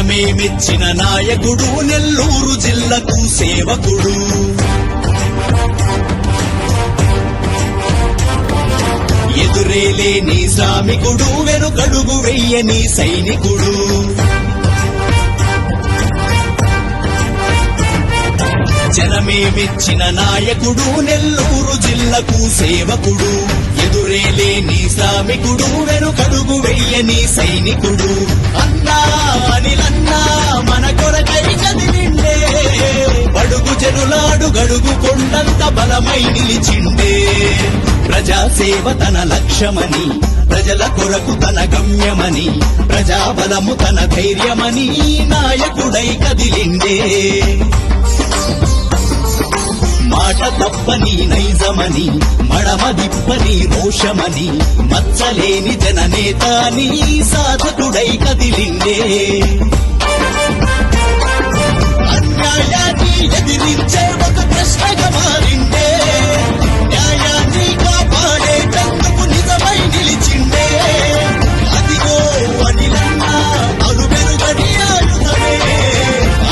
జనమే మెచ్చిన నాయకుడు నెల్లూరు జిల్లాకు సేవకుడు. ఎదురేలేని శ్రామికుడు వెనుకడుగు వెయ్యని సైనికుడు. జనమే మెచ్చిన నాయకుడు నెల్లూరు జిల్లాకు సేవకుడు. ఎదురేలేని శ్రామికుడు వెనుకడుగు వెయ్యని సైనికుడు. అన్నా అనిలన్నా మన కొరకై కదిలిండే, బడుగు జనులాడు గడుగు కొండంత బలమై నిలిచిండే. ప్రజాసేవ తన లక్ష్యమని, ప్రజల కొరకు తన గమ్యమని, ప్రజాబలము తన ధైర్యమని నాయకుడై కదిలిండే. మాట తప్పని నైజమని, మడమ దిప్పని రోషమని, మచ్చలేని జననేత అని సాధకుడై కదిలిండే. అన్యాయాన్ని ఎదిరించే ఒక ప్రశ్నగా మారిండే, న్యాయాన్ని కాపాడేటందుకు నిజమై నిలిచిండే. అదిగో అనిలన్నా అలుబెరుగని ఆయుధమే,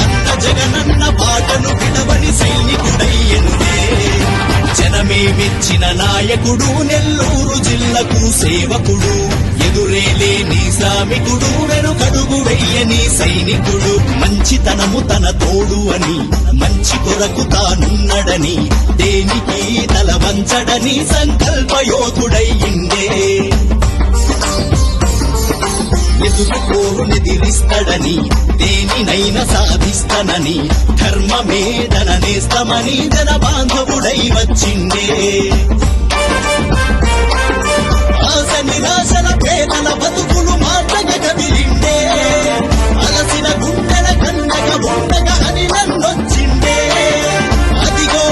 అన్న జగనన్న పాటను విడవని సైనికుడయ్యనుడే. జనమే మెచ్చిన నాయకుడు నెల్లూరు జిల్లాకు సేవకుడు. ఎదురేలేని శ్రామికుడు వెనుకడుగు వెయ్యని సైనికుడు. మంచితనము తన తోడు అని, మంచి కొరకు తానున్నడని, దేనికి తల వంచడని సంకల్పయోధుడయ్యిండే. ఎదురుకోరునెదిరిస్తాడని, దేనినైనా సాధిస్తానని, ధర్మమే తన నేస్తమని జన బాంధవుడై వచ్చిండే. ఆశ నిరాశల పేదల బతుకులు మార్చగా కదిలిండే. అలసిన గుండెల కన్నగ ఉండగా అని నన్నొచ్చిండే. అదిగో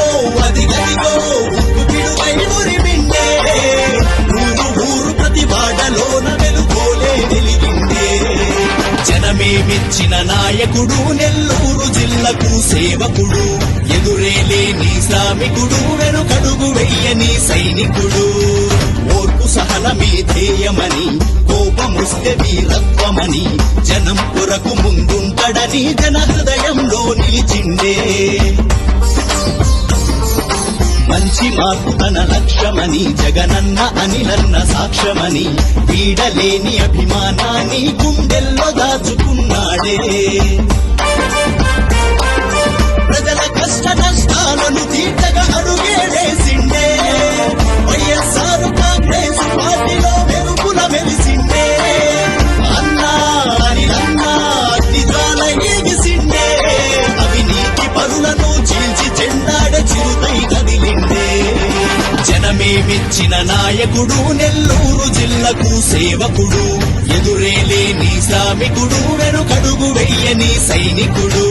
అదిగదిగో ఉక్కు పిడుగై ఉరిమిండే. ఊరు ఊరు ప్రతి వాడలోన వెలుగోలే వెలిగిండే. జనమే మెచ్చిన నాయకుడు నెల్లూరు జిల్లాకు సేవకుడు. ఎదురేలేని శ్రామికుడు వెనుకడుగు వెయ్యని సైనికుడు. ఓర్పు సహనమే ధ్యేయమని, కోపముస్తే వీరత్వమని, జనం కొరకు ముందుంటడని జన హృదయంలో నిలిచిండే. మంచి మార్పు తన లక్ష్యమని, జగనన్న అనిలన్న సాక్ష్యమని, వీడలేని అభిమానాన్ని గుండెల్లో దాచుకున్నాడే. ప్రజల కష్ట నష్టాలను తీర్చగా అడుగేసిండే. వైఎస్ఆర్ కాంగ్రెస్ పార్టీలో వెలుగుల వెలిసిండే. అన్నా అనిలన్నా అగ్నిజ్వాల ఎగిసిండే. అవినీతి పరులను చీల్చి చెండాడే చిరుతై కదిలిండే. జనమే మెచ్చిన నాయకుడు నెల్లూరు జిల్లాకు సేవకుడు. ఎదురేలేని శ్రామికుడు వెనుకడుగు వెయ్యని సైనికుడు.